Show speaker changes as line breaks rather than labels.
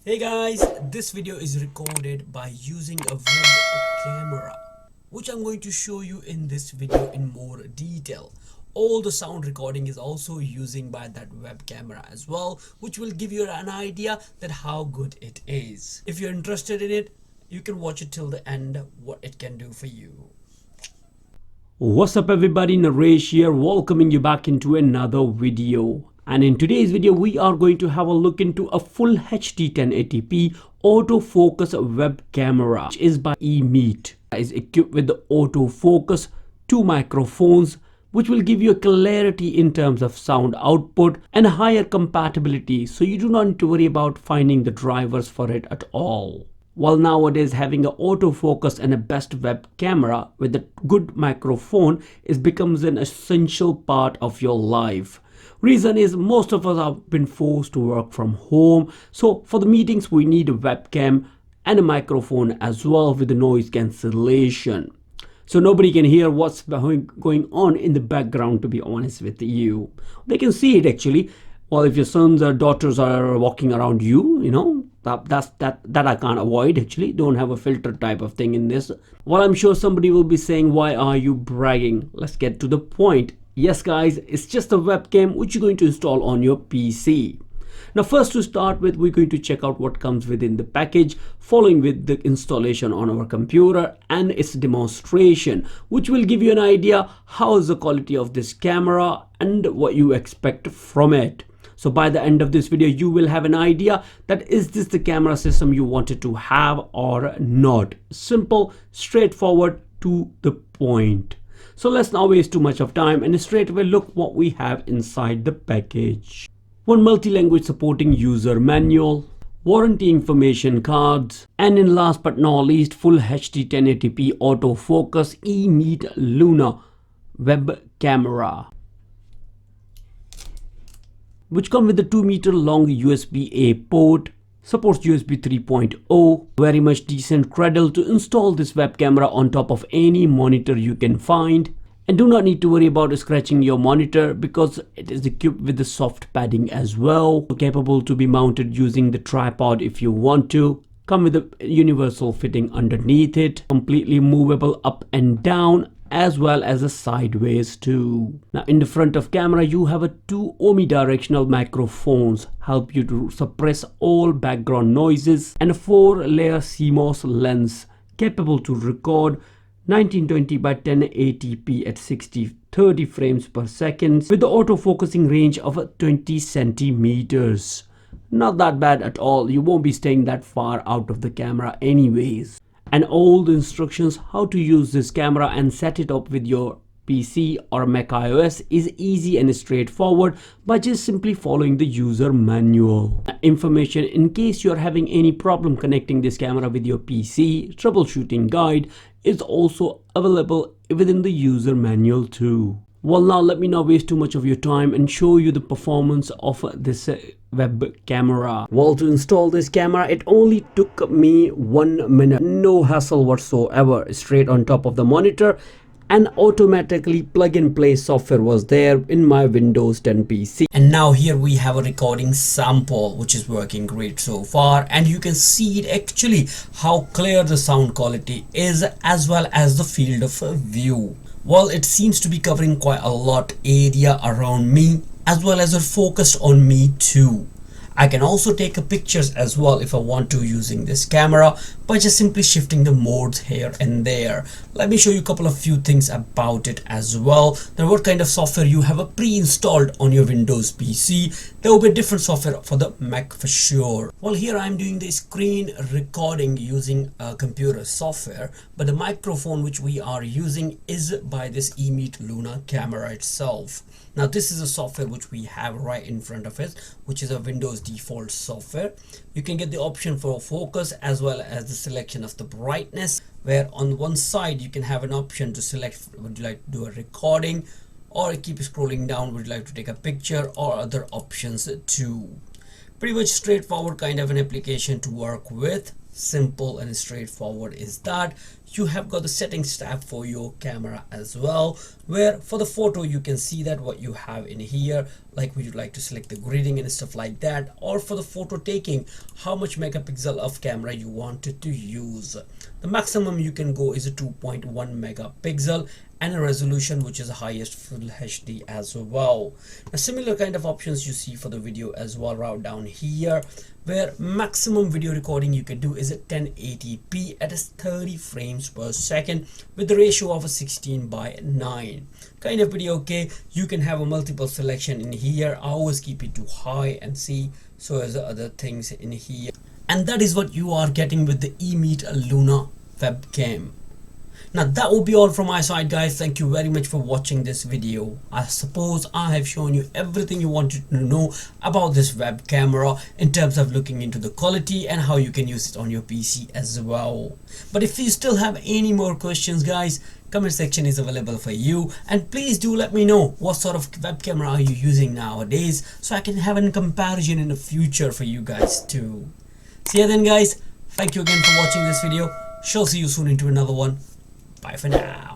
Hey guys, this video is recorded by using a web camera, which I'm going to show you in this video in more detail. All the sound recording is also using by that web camera as well, which will give you an idea that how good it is. If you're interested in it, you can watch it till the end, what it can do for you. What's up everybody, Naresh here, welcoming you back into another video. And in today's video, we are going to have a look into a full HD 1080p autofocus web camera, which is by eMeet. It is equipped with the autofocus, 2 microphones, which will give you a clarity in terms of sound output and higher compatibility, so you do not need to worry about finding the drivers for it at all. While nowadays having an autofocus and a best web camera with a good microphone becomes an essential part of your life. Reason is most of us have been forced to work from home, so for the meetings we need a webcam and a microphone as well with the noise cancellation, so nobody can hear what's going on in the background. To be honest with you, they can see it actually. Well, if your sons or daughters are walking around you know, that I can't avoid actually. Don't have a filter type of thing in this. Well, I'm sure somebody will be saying, why are you bragging? Let's get to the point. Yes guys, it's just a webcam which you're going to install on your PC. Now first, to start with, we're going to check out what comes within the package, following with the installation on our computer and its demonstration, which will give you an idea how is the quality of this camera and what you expect from it. So by the end of this video, you will have an idea that is this the camera system you wanted to have or not. Simple, straightforward, to the point. So let's not waste too much of time and straight away look what we have inside the package. One multi-language supporting user manual, warranty information cards, and in last but not least, full HD 1080p autofocus eMeet Luna web camera, which come with a 2-meter long USB-A port, supports USB 3.0, very much decent cradle to install this web camera on top of any monitor you can find. And do not need to worry about scratching your monitor because it is equipped with the soft padding as well, capable to be mounted using the tripod if you want to. Come with a universal fitting underneath it, completely movable up and down, as well as a sideways too. Now in the front of camera, you have a 2 omnidirectional microphones, help you to suppress all background noises, and a 4-layer CMOS lens capable to record 1920 by 1080p at 60-30 frames per second with the autofocusing range of 20 centimeters. Not that bad at all. You won't be staying that far out of the camera anyways. And all the instructions how to use this camera and set it up with your PC or Mac iOS is easy and straightforward by just simply following the user manual. Information in case you're having any problem connecting this camera with your PC, troubleshooting guide is also available within the user manual too. Well, now let me not waste too much of your time and show you the performance of this web camera. Well, to install this camera, it only took me 1 minute. No hassle whatsoever. Straight on top of the monitor, and automatically plug and play software was there in my Windows 10 PC. And now here we have a recording sample which is working great so far, and you can see it actually how clear the sound quality is as well as the field of view. Well, it seems to be covering quite a lot area around me as well as it focused on me too. I can also take pictures as well if I want to using this camera by just simply shifting the modes here and there. Let me show you a couple of few things about it as well. Now, what kind of software you have pre-installed on your Windows PC. There will be different software for the Mac for sure. Well, here I'm doing the screen recording using computer software, but the microphone which we are using is by this eMeet Luna camera itself. Now this is a software which we have right in front of us, which is a Windows default software. You can get the option for focus as well as the selection of the brightness, where on one side you can have an option to select would you like to do a recording, or keep scrolling down would you like to take a picture, or other options too. Pretty much straightforward kind of an application to work with. Simple and straightforward is that. You have got the settings tab for your camera as well, where for the photo you can see that what you have in here, like would you like to select the grading and stuff like that, or for the photo taking, how much megapixel of camera you wanted to use. The maximum you can go is a 2.1 megapixel and a resolution which is the highest full HD as well. Now similar kind of options you see for the video as well right down here, where maximum video recording you can do is at 1080p at 30 frames per second with the ratio of a 16:9 kind of video. Okay, you can have a multiple selection in here. I always keep it to high and see so as the other things in here, and that is what you are getting with the eMeet Luna webcam. Now that will be all from my side, guys. Thank you very much for watching this video. I suppose I have shown you everything you wanted to know about this web camera in terms of looking into the quality and how you can use it on your PC as well. But if you still have any more questions, guys, comment section is available for you, and please do let me know what sort of web camera are you using nowadays so I can have a comparison in the future for you guys too. See you then, guys. Thank you again for watching this video. Shall see you soon into another one. Bye for now.